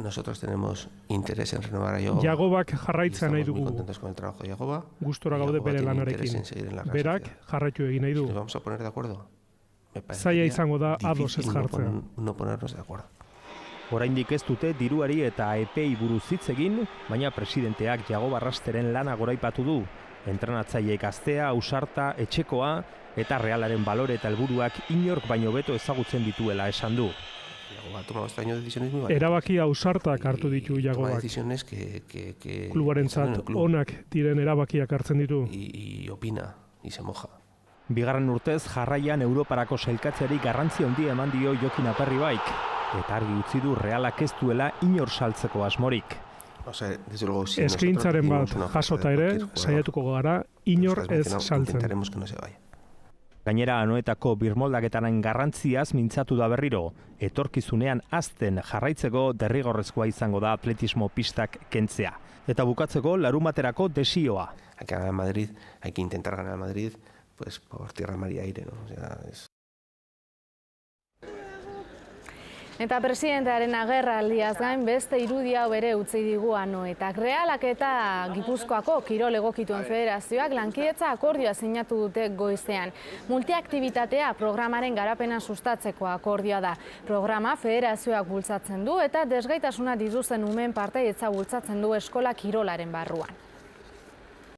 nosotros tenemos interés en renovar a Yagoba. Jagobak jarraitzea nahi Estamos muy dugu. contentos con el trabajo de Yagoba. Gustora gaude Yagoba bere tiene lanarekin. interés en seguir en la Real Berak Sociedad. jarraitu egin nahi du. ¿Nos vamos a poner de acuerdo? Me parece Zaila izango da ados ez difícil jartzea. no ponernos de acuerdo. Oraindik ez dute diruari eta epei buruz hitz egin, baina presidenteak Jagoba Rasteren lana goraipatu du. Entrenatzaileek gaztea, ausarta, etxekoa eta Realaren balore eta helburuak inork baino beto ezagutzen dituela esan du. Yagoba ha tomado este año decisiones muy valientes. Erabaki ausartak hartu ditu Toma Jagobak. decisiones que Klubarentzat onak diren erabakiak hartzen ditu. y opina y se moja. Bigarren urtez jarraian Europarako sailkatzeari garrantzi handia eman dio Jokin Aperribaik, eta argi utzi du Realak ez duela inor saltzeko asmorik. O sea, desde luego, si Eskaintzaren bat nosotros pedimos una jasota oferta de ere, cualquier jugador, saiatuko gara inor nosotros ez mencionamos, saltzen. intentaremos que no se vaya. Gainera, anoetako birmoldaketaren garrantziaz mintzatu da berriro. Etorkizunean azten jarraitzeko derrigorrezkoa izango da atletismo pistak kentzea. Eta bukatzeko larumaterako desioa. Hay que ganar en Madrid, hay que intentar ganar en Madrid, pues por tierra, mar y aire, ¿no? O sea, es... Eta presidentearen agerraldiaz gain beste irudia hau ere utzi digu Anoetak. Realak eta Gipuzkoako Kirol Egokituen Federazioak lankidetza akordioa sinatu dute goizean. Multiaktibitatea programaren garapena sustatzeko akordioa da. Programa federazioak bultzatzen du eta desgaitasuna dituzten umeen partaidetza bultzatzen du eskola kirolaren barruan.